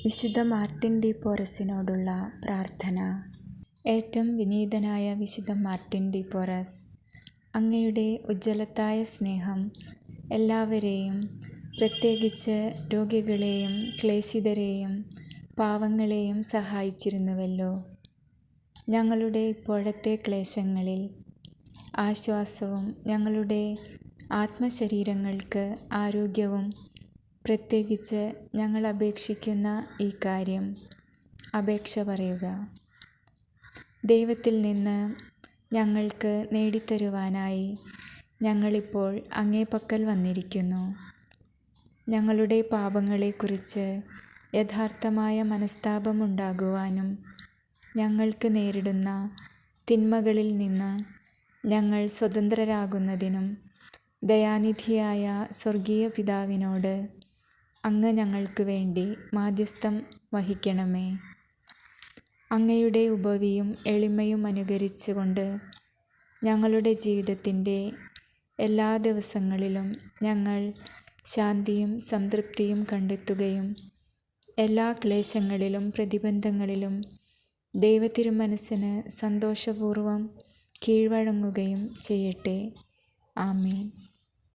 വിശുദ്ധ Martin D പോറസിനോടുള്ള പ്രാർത്ഥന. ഏറ്റവും വിനീതനായ വിശുദ്ധ മാർട്ടിൻ ഡി പോറസ്, അങ്ങയുടെ ഉജ്ജ്വലത്തായ സ്നേഹം എല്ലാവരെയും, പ്രത്യേകിച്ച് രോഗികളെയും ക്ലേശിതരെയും പാവങ്ങളെയും സഹായിച്ചിരുന്നുവല്ലോ. ഞങ്ങളുടെ ഇപ്പോഴത്തെ ക്ലേശങ്ങളിൽ ആശ്വാസവും ഞങ്ങളുടെ ആത്മശരീരങ്ങൾക്ക് ആരോഗ്യവും, പ്രത്യേകിച്ച് ഞങ്ങൾ അപേക്ഷിക്കുന്ന ഈ കാര്യം അപേക്ഷ പറയുക. ദൈവത്തിൽ നിന്ന് ഞങ്ങൾക്ക് നേടിത്തരുവാനായി ഞങ്ങളിപ്പോൾ അങ്ങേ പക്കൽ വന്നിരിക്കുന്നു. ഞങ്ങളുടെ പാപങ്ങളെക്കുറിച്ച് യഥാർത്ഥമായ മനസ്താപമുണ്ടാകുവാനും ഞങ്ങൾക്ക് നേരിടുന്ന തിന്മകളിൽ നിന്ന് ഞങ്ങൾ സ്വതന്ത്രരാകുന്നതിനും ദയാനിധിയായ സ്വർഗീയ പിതാവിനോട് അങ്ങ് ഞങ്ങൾക്ക് വേണ്ടി മാധ്യസ്ഥം വഹിക്കണമേ. അങ്ങയുടെ ഉപവിയും എളിമയും അനുകരിച്ചുകൊണ്ട് ഞങ്ങളുടെ ജീവിതത്തിൻ്റെ എല്ലാ ദിവസങ്ങളിലും ഞങ്ങൾ ശാന്തിയും സംതൃപ്തിയും കണ്ടെത്തുകയും എല്ലാ ക്ലേശങ്ങളിലും പ്രതിബന്ധങ്ങളിലും ദൈവത്തിരുമനസ്സിന് സന്തോഷപൂർവ്വം കീഴ്വഴങ്ങുകയും ചെയ്യട്ടെ. ആമേൻ.